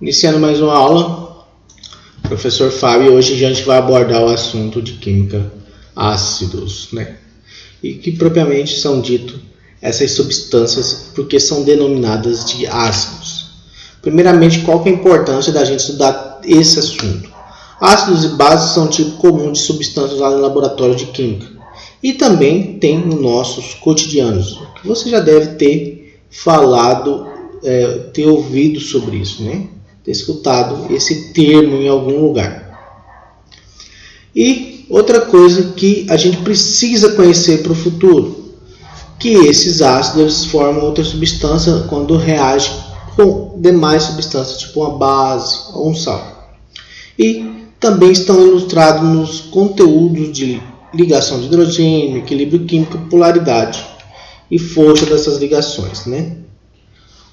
Iniciando mais uma aula, professor Fábio, hoje a gente vai abordar o assunto de química ácidos, né? E que propriamente são dito essas substâncias porque são denominadas de ácidos. Primeiramente, qual que é a importância da gente estudar esse assunto? Ácidos e bases são um tipo comum de substâncias usadas no laboratório de química e também tem nos nossos cotidianos, que você já deve ter falado, ter ouvido sobre isso, né? Ter escutado esse termo em algum lugar. E outra coisa que a gente precisa conhecer para o futuro, que esses ácidos formam outra substância quando reagem com demais substâncias, tipo uma base ou um sal. E também estão ilustrados nos conteúdos de ligação de hidrogênio, equilíbrio químico, polaridade e força dessas ligações, né?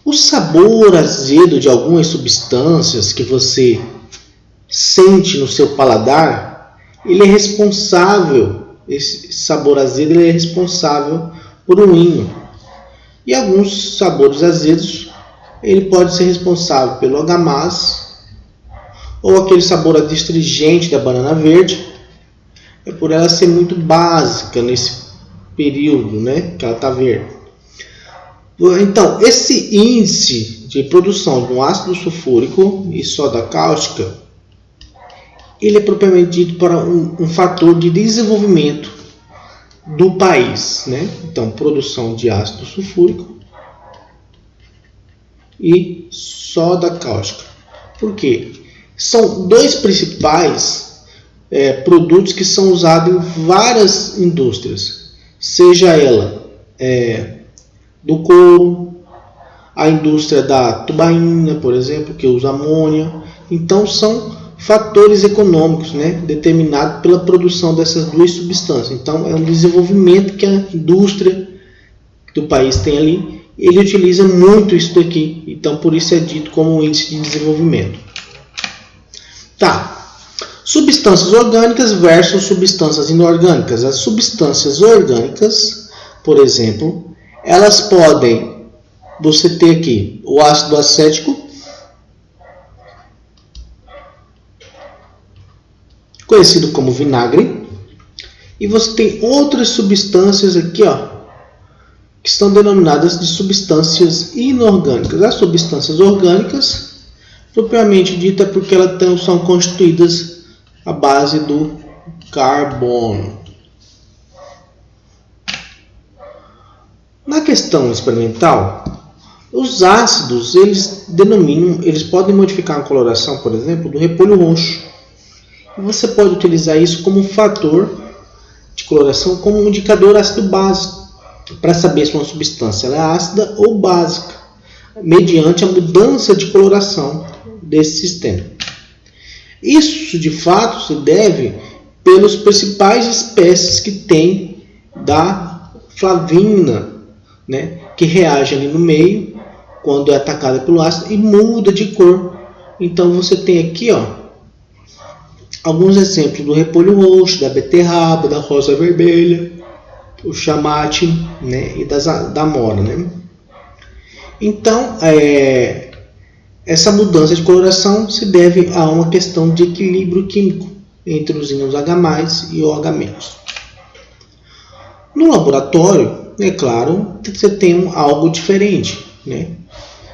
O sabor azedo de algumas substâncias que você sente no seu paladar, ele é responsável, esse sabor azedo ele é responsável por um íon. E alguns sabores azedos, ele pode ser responsável pelo H+, ou aquele sabor adstringente da banana verde, é por ela ser muito básica nesse período, né, que ela está verde. Então, esse índice de produção de um ácido sulfúrico e soda cáustica, ele é propriamente dito para um fator de desenvolvimento do país, né? Então, produção de ácido sulfúrico e soda cáustica. Por quê? São dois principais produtos que são usados em várias indústrias, seja ela do couro, a indústria da tubaína, por exemplo, que usa amônia. Então são fatores econômicos, né, determinados pela produção dessas duas substâncias. Então é um desenvolvimento que a indústria do país tem ali, ele utiliza muito isso daqui. Então por isso é dito como um índice de desenvolvimento. Tá. Substâncias orgânicas versus substâncias inorgânicas. As substâncias orgânicas, por exemplo, elas podem, você ter aqui o ácido acético, conhecido como vinagre, e você tem outras substâncias aqui, ó, que estão denominadas de substâncias inorgânicas. As substâncias orgânicas, propriamente dita, porque elas são constituídas à base do carbono. Na questão experimental, os ácidos eles podem modificar a coloração, por exemplo, do repolho roxo. E você pode utilizar isso como fator de coloração, como um indicador ácido básico, para saber se uma substância é ácida ou básica, mediante a mudança de coloração desse sistema. Isso, de fato, se deve pelas principais espécies que tem da flavina, né, que reage ali no meio quando é atacada pelo ácido e muda de cor. Então você tem aqui, ó, alguns exemplos do repolho roxo, da beterraba, da rosa vermelha, o chamate, né, e da amora, né? Então essa mudança de coloração se deve a uma questão de equilíbrio químico entre os íons H+ e OH-. No laboratório, é claro, você tem algo diferente, né?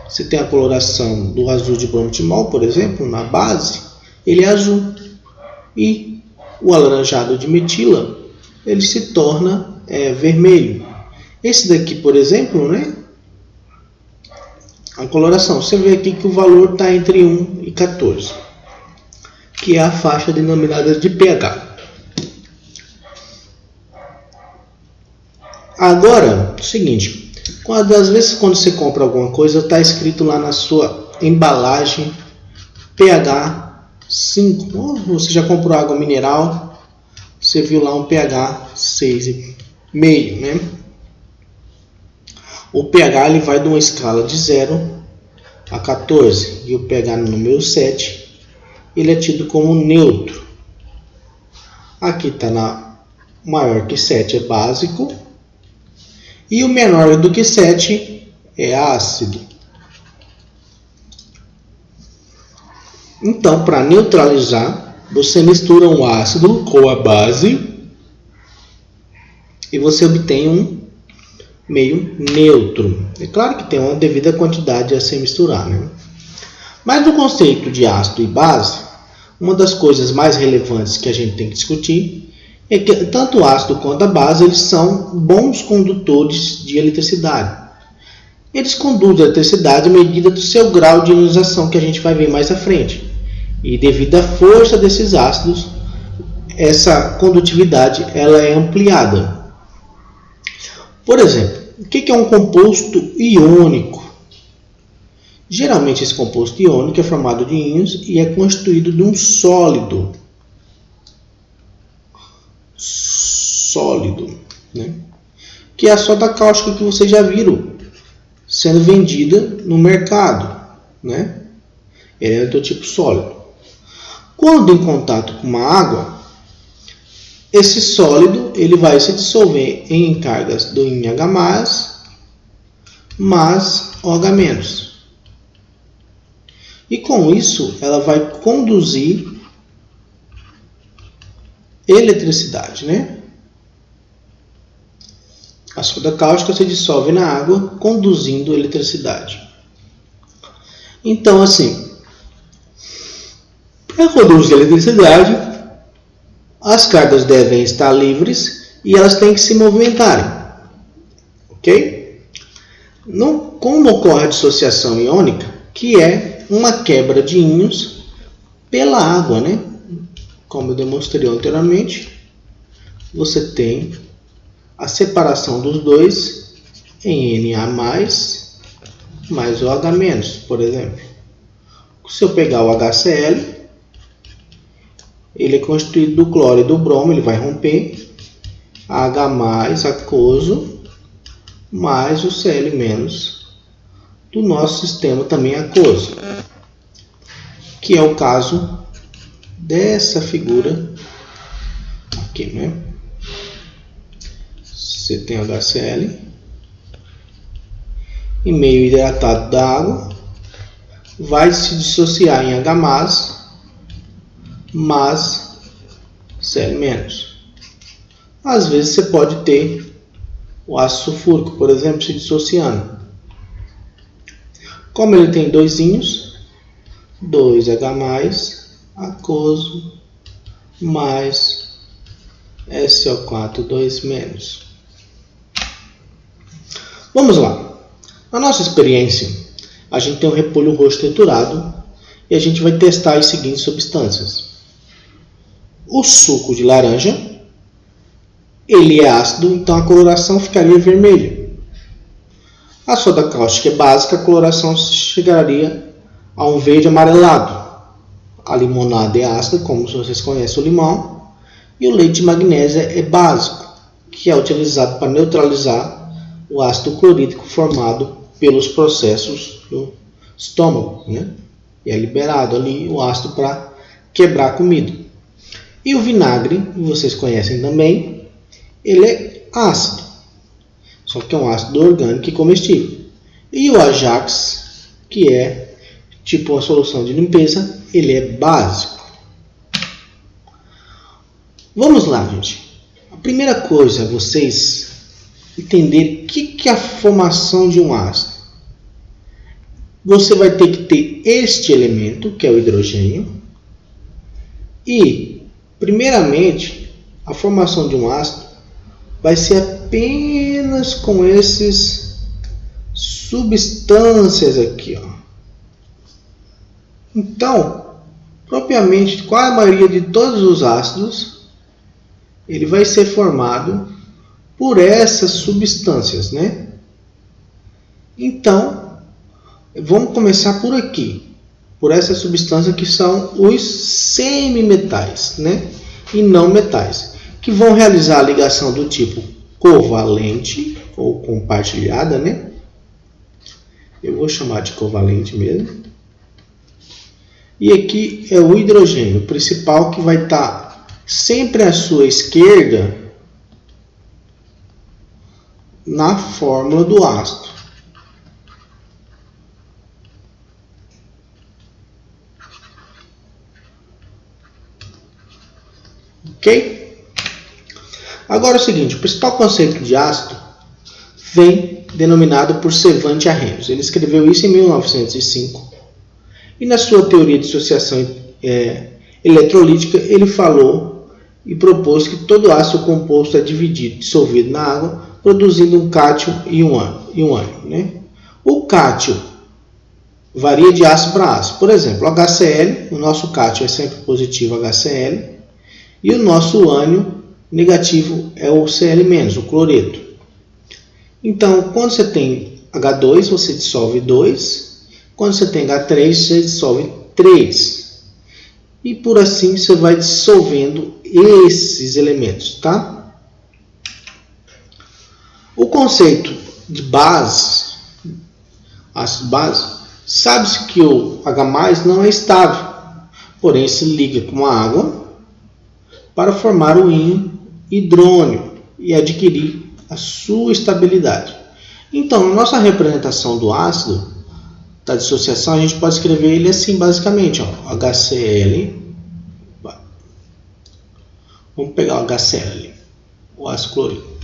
Você tem a coloração do azul de bromotimol, por exemplo, na base, ele é azul. E o alaranjado de metila, ele se torna vermelho. Esse daqui, por exemplo, né? A coloração, você vê aqui que o valor está entre 1 e 14, que é a faixa denominada de pH. Agora, o seguinte, às vezes quando você compra alguma coisa, está escrito lá na sua embalagem pH 5. Ou você já comprou água mineral, você viu lá um pH 6,5, né? O pH ele vai de uma escala de 0 a 14 e o pH no número 7 ele é tido como neutro. Aqui está na maior que 7 é básico e o menor do que 7 é ácido. Então, para neutralizar, você mistura um ácido com a base e você obtém um meio neutro. É claro que tem uma devida quantidade a se misturar, né? Mas no conceito de ácido e base, uma das coisas mais relevantes que a gente tem que discutir é que tanto o ácido quanto a base eles são bons condutores de eletricidade. Eles conduzem a eletricidade à medida do seu grau de ionização, que a gente vai ver mais à frente. E devido à força desses ácidos, essa condutividade ela é ampliada. Por exemplo, o que é um composto iônico? Geralmente esse composto iônico é formado de íons e é constituído de um sólido. Né? Que é a soda cáustica que vocês já viram sendo vendida no mercado. Né? Ele é do tipo sólido. Quando em contato com uma água, esse sólido ele vai se dissolver em cargas do NH+, mais OH-. E com isso, ela vai conduzir eletricidade, né? A soda cáustica se dissolve na água, conduzindo eletricidade. Então, assim, para conduzir eletricidade, as cargas devem estar livres e elas têm que se movimentarem. Ok? Como ocorre a dissociação iônica, que é uma quebra de íons pela água, né? Como eu demonstrei anteriormente, você tem a separação dos dois em Na mais OH-, por exemplo. Se eu pegar o HCl, ele é constituído do cloro e do bromo, ele vai romper, H+, aquoso, mais o Cl- do nosso sistema também aquoso, que é o caso dessa figura aqui, né? Você tem HCl e meio hidratado da água, vai se dissociar em H+, mais Cl-. Às vezes você pode ter o ácido sulfúrico, por exemplo, se dissociando. Como ele tem dois íons, 2H+, aquoso, mais SO4, 2-. Vamos lá. Na nossa experiência, a gente tem um repolho roxo triturado e a gente vai testar as seguintes substâncias. O suco de laranja, ele é ácido, então a coloração ficaria vermelha. A soda cáustica é básica, a coloração chegaria a um verde amarelado. A limonada é ácida, como vocês conhecem o limão. E o leite de magnésia é básico, que é utilizado para neutralizar o ácido clorídrico formado pelos processos do estômago. Né? E é liberado ali o ácido para quebrar a comida. E o vinagre, que vocês conhecem também, ele é ácido, só que é um ácido orgânico e comestível. E o Ajax, que é tipo uma solução de limpeza, ele é básico. Vamos lá, gente. A primeira coisa é vocês entenderem o que é a formação de um ácido. Você vai ter que ter este elemento, que é o hidrogênio, e, primeiramente, a formação de um ácido vai ser apenas com essas substâncias aqui, ó. Então, propriamente, qual a maioria de todos os ácidos, ele vai ser formado por essas substâncias, né? Então, vamos começar por aqui, por essa substância que são os semimetais, né? E não metais, que vão realizar a ligação do tipo covalente ou compartilhada, né? Eu vou chamar de covalente mesmo. E aqui é o hidrogênio principal, que vai estar sempre à sua esquerda na fórmula do ácido. Ok? Agora é o seguinte, o principal conceito de ácido vem denominado por Cervantes Arrhenius. Ele escreveu isso em 1905 e na sua teoria de dissociação eletrolítica ele falou e propôs que todo ácido composto é dividido, dissolvido na água, produzindo um cátion e um ânion. Né? O cátion varia de ácido para ácido. Por exemplo, o HCl, o nosso cátion é sempre positivo HCl e o nosso ânion negativo é o Cl-, o cloreto. Então, quando você tem H2, você dissolve 2. Quando você tem H3, você dissolve 3. E por assim você vai dissolvendo esses elementos, tá? O conceito de base, ácido base, sabe-se que o H+ não é estável, porém se liga com a água para formar o íon hidrônio e adquirir a sua estabilidade. Então, na nossa representação do ácido, da dissociação, a gente pode escrever ele assim, basicamente, ó, HCl. Vamos pegar o HCl, o ácido clorídrico.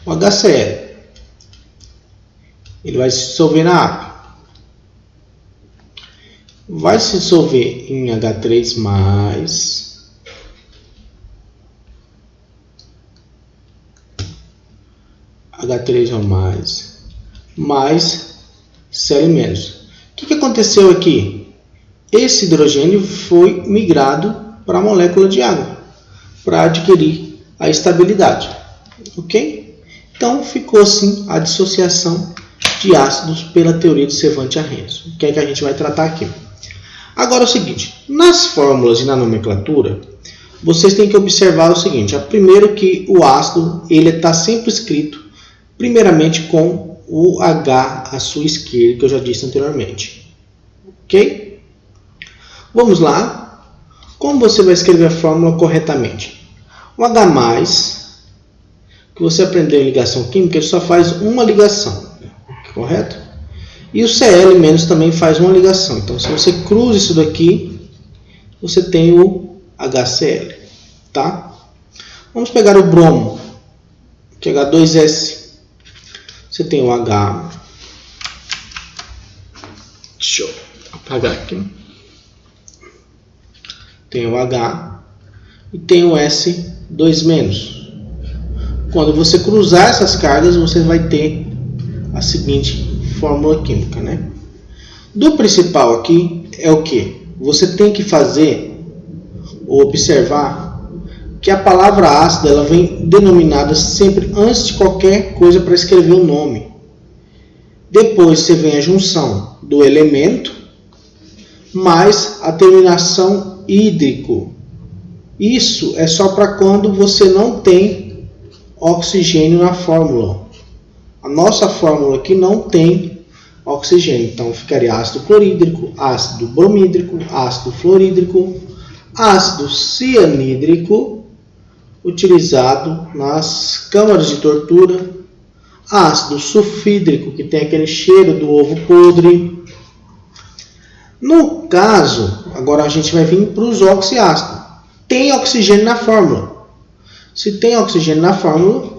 O HCl, ele vai se dissolver na água. Vai se dissolver em H3+, H3O+, mais Cl-. O que aconteceu aqui? Esse hidrogênio foi migrado para a molécula de água, para adquirir a estabilidade. Ok? Então ficou assim a dissociação de ácidos pela teoria de Cervantes Arrhenius. O que é que a gente vai tratar aqui? Agora é o seguinte, nas fórmulas e na nomenclatura, vocês têm que observar o seguinte, primeiro que o ácido ele está sempre escrito primeiramente com o H à sua esquerda, que eu já disse anteriormente. Ok? Vamos lá. Como você vai escrever a fórmula corretamente? O H+, que você aprendeu em ligação química, ele só faz uma ligação. Correto? E o Cl- também faz uma ligação. Então, se você cruza isso daqui, você tem o HCl. Tá? Vamos pegar o bromo, que é H2S. Você tem o H. Deixa eu apagar aqui. Tem o H e tem o S2-. Quando você cruzar essas cargas, você vai ter a seguinte fórmula química, né? Do principal aqui é o que? Você tem que fazer ou observar que a palavra ácida ela vem denominada sempre antes de qualquer coisa para escrever o nome. Depois você vem a junção do elemento mais a terminação hídrico. Isso é só para quando você não tem oxigênio na fórmula. A nossa fórmula aqui não tem oxigênio, então ficaria ácido clorídrico, ácido bromídrico, ácido fluorídrico, ácido cianídrico, utilizado nas câmaras de tortura, ácido sulfídrico, que tem aquele cheiro do ovo podre. No caso, agora a gente vai vir para os oxiácidos. Tem oxigênio na fórmula. Se tem oxigênio na fórmula,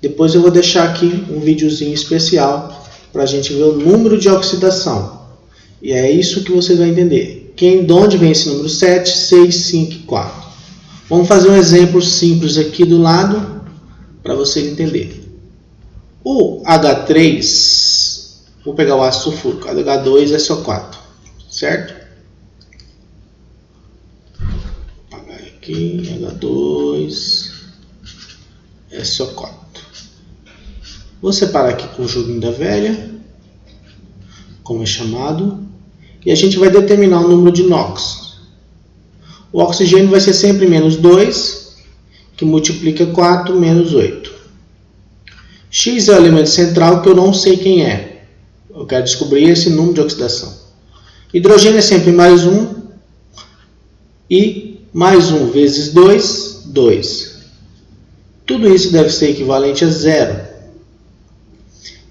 depois eu vou deixar aqui um videozinho especial para a gente ver o número de oxidação. E é isso que você vai entender. De onde vem esse número 7, 6, 5 e 4. Vamos fazer um exemplo simples aqui do lado para você entender. O H3, vou pegar o ácido sulfúrico, H2SO4, certo? Vou apagar aqui, H2SO4. Vou separar aqui com o joguinho da velha, como é chamado, e a gente vai determinar o número de NOx. O oxigênio vai ser sempre menos 2, que multiplica 4 menos 8. X é o elemento central que eu não sei quem é. Eu quero descobrir esse número de oxidação. Hidrogênio é sempre mais 1. E mais 1 vezes 2, 2. Tudo isso deve ser equivalente a 0.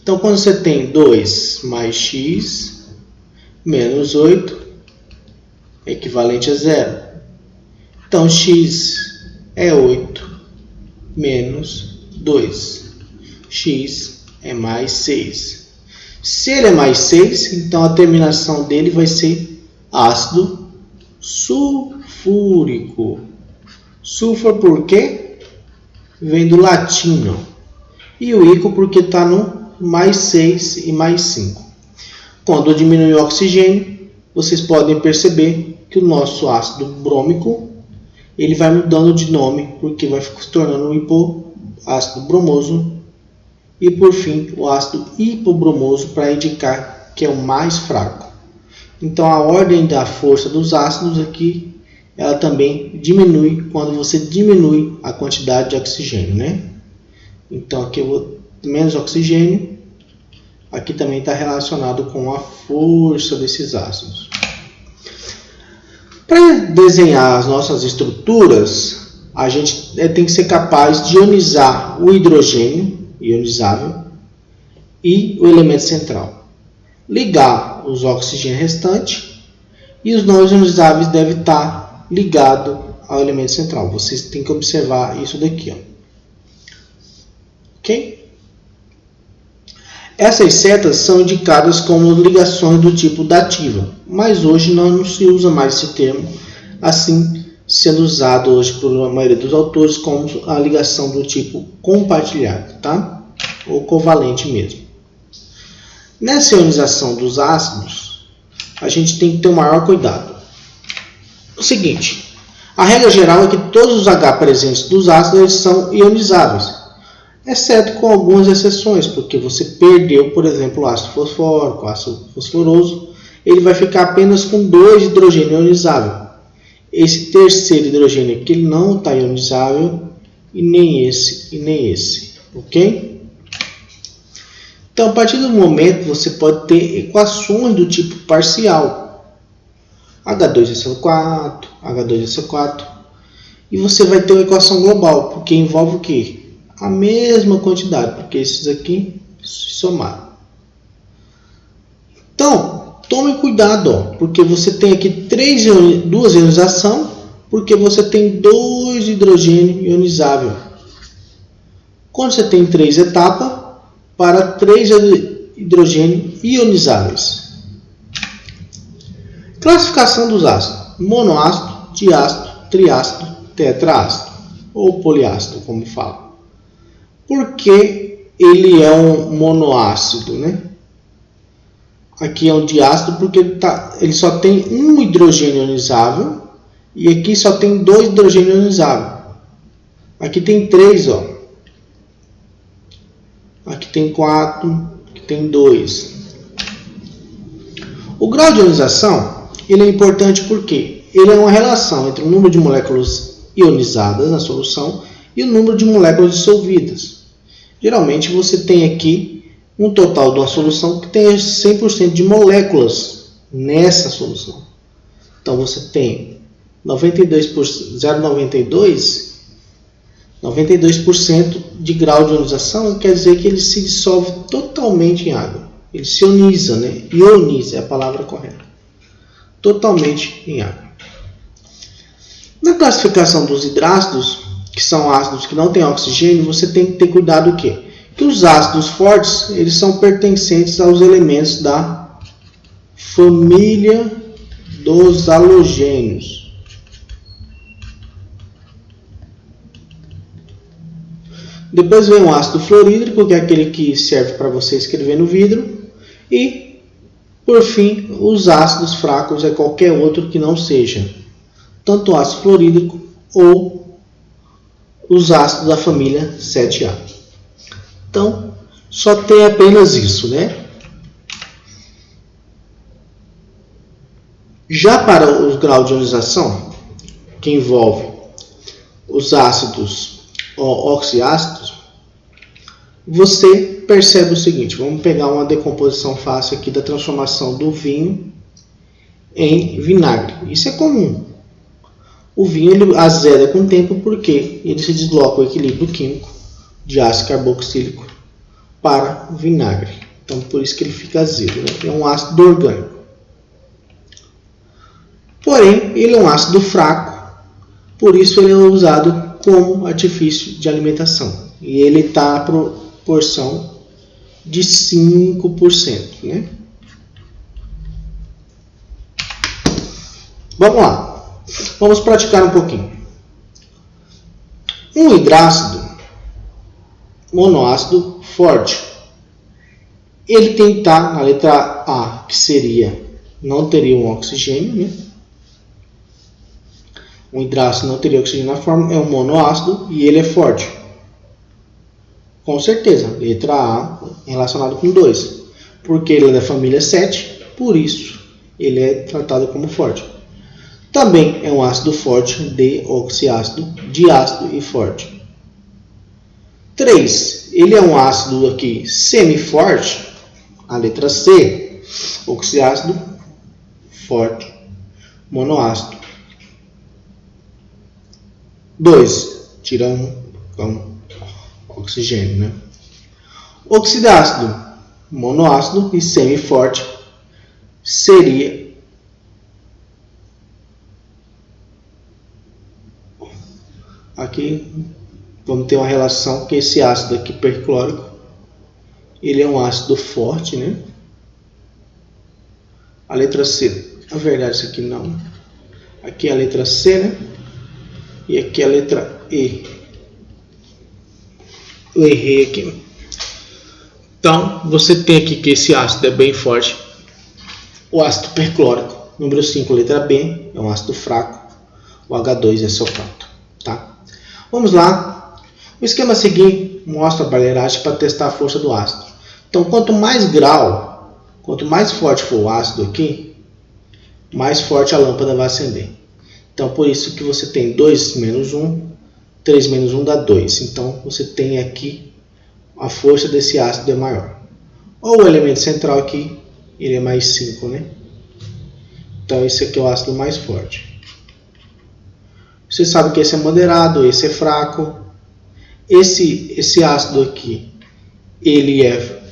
Então, quando você tem 2 mais x menos 8, é equivalente a 0. Então, x é 8 menos 2. X é mais 6. Se ele é mais 6, então a terminação dele vai ser ácido sulfúrico. Sulfur por quê? Vem do latino. E o ícaro porque está no mais 6 e mais 5. Quando diminui o oxigênio, vocês podem perceber que o nosso ácido brômico ele vai mudando de nome, porque vai se tornando um hipoácido bromoso e, por fim, o ácido hipobromoso para indicar que é o mais fraco. Então, a ordem da força dos ácidos aqui, ela também diminui quando você diminui a quantidade de oxigênio, né? Então, aqui eu vou menos oxigênio. Aqui também está relacionado com a força desses ácidos. Para desenhar as nossas estruturas, a gente tem que ser capaz de ionizar o hidrogênio, ionizável, e o elemento central. Ligar os oxigênios restantes e os não ionizáveis devem estar ligados ao elemento central. Vocês têm que observar isso daqui. Ó. Ok? Essas setas são indicadas como ligações do tipo dativa, mas hoje não se usa mais esse termo, assim sendo usado hoje por maioria dos autores como a ligação do tipo compartilhado, tá? Ou covalente mesmo. Nessa ionização dos ácidos, a gente tem que ter o maior cuidado. O seguinte, a regra geral é que todos os H presentes dos ácidos eles são ionizáveis, exceto com algumas exceções, porque você perdeu, por exemplo, o ácido fosfórico, o ácido fosforoso, ele vai ficar apenas com 2 hidrogênio ionizável. Esse terceiro hidrogênio aqui ele não está ionizável, e nem esse, ok? Então, a partir do momento, você pode ter equações do tipo parcial, H2SO4, H2SO4, e você vai ter uma equação global, porque envolve o quê? A mesma quantidade, porque esses aqui se somaram. Então, tome cuidado, ó, porque você tem aqui duas ionizações, porque você tem 2 hidrogênio ionizável. Quando você tem 3 etapas, para 3 hidrogênio ionizáveis. Classificação dos ácidos: monoácido, diácido, triácido, tetraácido, ou poliácido, como fala. Por que ele é um monoácido, né? Aqui é um diácido porque ele só tem um hidrogênio ionizável e aqui só tem 2 hidrogênios ionizáveis. Aqui tem 3, ó. Aqui tem 4, aqui tem 2. O grau de ionização ele é importante porque ele é uma relação entre o número de moléculas ionizadas na solução e o número de moléculas dissolvidas. Geralmente você tem aqui um total de uma solução que tem 100% de moléculas nessa solução. Então você tem 92% de grau de ionização, quer dizer que ele se dissolve totalmente em água. Ele se ioniza, né? Ioniza é a palavra correta. Totalmente em água. Na classificação dos hidrácidos, que são ácidos que não têm oxigênio, você tem que ter cuidado o quê? Que os ácidos fortes, eles são pertencentes aos elementos da família dos halogênios. Depois vem o ácido fluorídrico, que é aquele que serve para você escrever no vidro. E, por fim, os ácidos fracos é qualquer outro que não seja tanto o ácido fluorídrico ou os ácidos da família 7A. Então, só tem apenas isso, né? Já para os graus de ionização, que envolve os ácidos oxiácidos, você percebe o seguinte, vamos pegar uma decomposição fácil aqui da transformação do vinho em vinagre. Isso é comum. O vinho ele azeda com o tempo porque ele se desloca o equilíbrio químico de ácido carboxílico para vinagre. Então, por isso que ele fica azedo, né? É um ácido orgânico. Porém, ele é um ácido fraco, por isso ele é usado como artifício de alimentação. E ele está a proporção de 5%, né? Vamos lá. Vamos praticar um pouquinho. Um hidrácido monoácido forte. Ele tem que estar na letra A, que seria, não teria um oxigênio, né? Um hidrácido não teria oxigênio na fórmula, é um monoácido e ele é forte. Com certeza, letra A relacionado com 2, porque ele é da família 7, por isso ele é tratado como forte. Também é um ácido forte, deoxiácido, diácido e forte. 3. Ele é um ácido aqui semiforte, a letra C, oxiácido, forte, monoácido. 2. Tira um oxigênio, né? Oxidácido, monoácido e semiforte seria aqui vamos ter uma relação que esse ácido aqui perclórico, ele é um ácido forte, né? A letra C, na verdade isso aqui não. Aqui é a letra C, né? E aqui é a letra E. Eu errei aqui. Então, você tem aqui que esse ácido é bem forte. O ácido perclórico, número 5, letra B, é um ácido fraco. O H2 é sulfato, tá? Vamos lá. O esquema a seguir mostra a barreiragem para testar a força do ácido. Então, quanto mais grau, quanto mais forte for o ácido aqui, mais forte a lâmpada vai acender. Então, por isso que você tem 2 menos 1, 3 menos 1 dá 2. Então, você tem aqui a força desse ácido é maior. Ou o elemento central aqui, ele é mais 5, né? Então, esse aqui é o ácido mais forte. Você sabe que esse é moderado, esse é fraco. Esse ácido aqui, ele é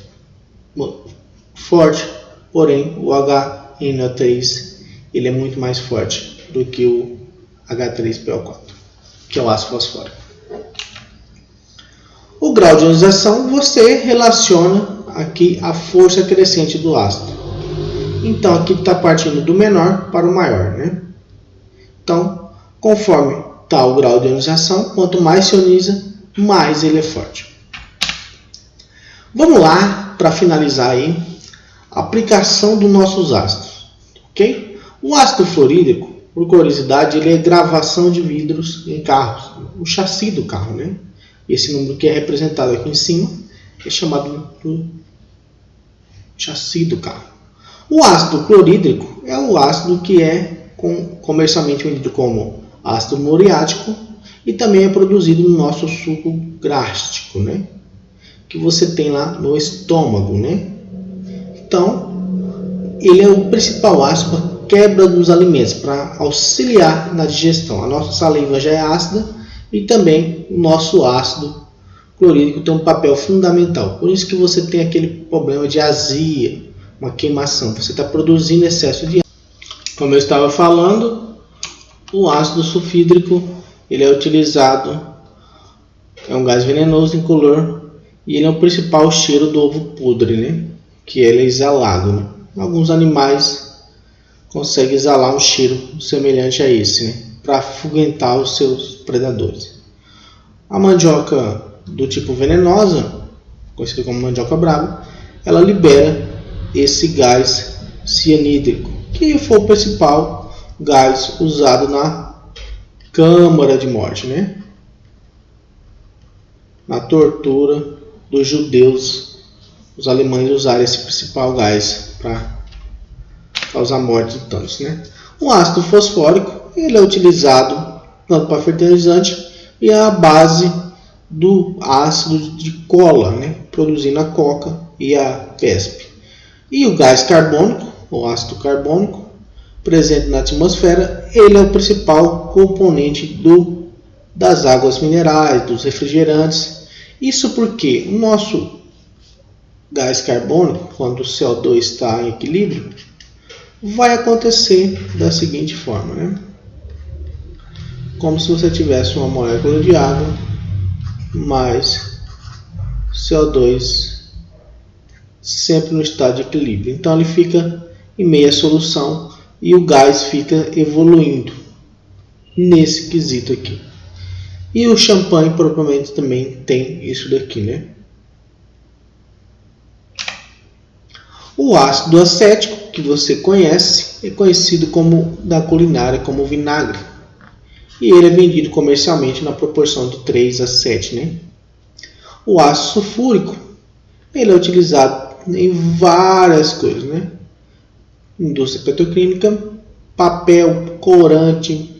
forte, porém o HNO3 ele é muito mais forte do que o H3PO4, que é o ácido fosfórico. O grau de ionização você relaciona aqui a força crescente do ácido. Então aqui está partindo do menor para o maior, né? Então, conforme está o grau de ionização, quanto mais se ioniza, mais ele é forte. Vamos lá para finalizar aí a aplicação dos nossos ácidos, ok? O ácido fluorídrico, por curiosidade, ele é gravação de vidros em carros, o chassi do carro, né? Esse número que é representado aqui em cima é chamado do chassi do carro. O ácido clorídrico é o ácido que é comercialmente vendido como ácido muriático e também é produzido no nosso suco gástrico, né? Que você tem lá no estômago, né? Então, ele é o principal ácido para quebra dos alimentos, para auxiliar na digestão. A nossa saliva já é ácida e também o nosso ácido clorídrico tem um papel fundamental. Por isso que você tem aquele problema de azia, uma queimação. Você está produzindo excesso de ácido. Como eu estava falando, o ácido sulfídrico ele é utilizado, é um gás venenoso incolor e ele é o principal cheiro do ovo podre, né? Que ele é exalado, né? Alguns animais conseguem exalar um cheiro semelhante a esse, né? Para afugentar os seus predadores. A mandioca do tipo venenosa, conhecida como mandioca brava, ela libera esse gás cianídrico, que foi o principal gás usado na câmara de morte, né? Na tortura dos judeus, os alemães usaram esse principal gás para causar morte de tantos, né? O ácido fosfórico ele é utilizado tanto para fertilizante e é a base do ácido de cola, né? Produzindo a coca e a PESP. E o gás carbônico, o ácido carbônico, presente na atmosfera, ele é o principal componente das águas minerais, dos refrigerantes. Isso porque o nosso gás carbônico, quando o CO2 está em equilíbrio, vai acontecer da seguinte forma, né? como se você tivesse uma molécula de água mais CO2 sempre no estado de equilíbrio. Então ele fica em meia solução e o gás fica evoluindo nesse quesito aqui. E o champanhe propriamente também tem isso daqui, né? O ácido acético, que você conhece, é conhecido como da culinária como vinagre. E ele é vendido comercialmente na proporção de 3 a 7, né? O ácido sulfúrico, ele é utilizado em várias coisas, né? Indústria petroquímica, papel, corante,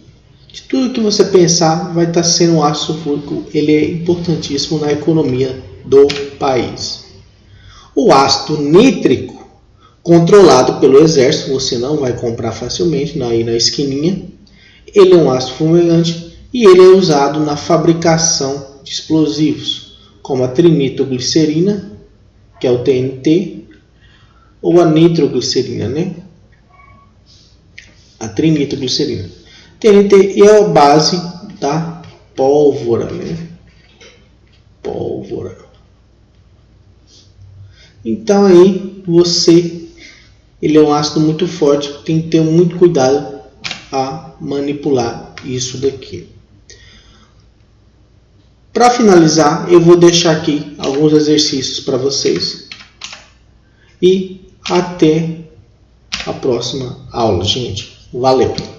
de tudo que você pensar vai estar sendo o ácido sulfúrico. Ele é importantíssimo na economia do país. O ácido nítrico, controlado pelo exército, você não vai comprar facilmente aí na esquininha. Ele é um ácido fulminante e ele é usado na fabricação de explosivos, como a trinitroglicerina, que é o TNT, ou a nitroglicerina, né? A trinitroglicerina. TNT é a base da pólvora, né? Pólvora. Então aí ele é um ácido muito forte, tem que ter muito cuidado a manipular isso daqui. Para finalizar, eu vou deixar aqui alguns exercícios para vocês e até a próxima aula, gente. Valeu!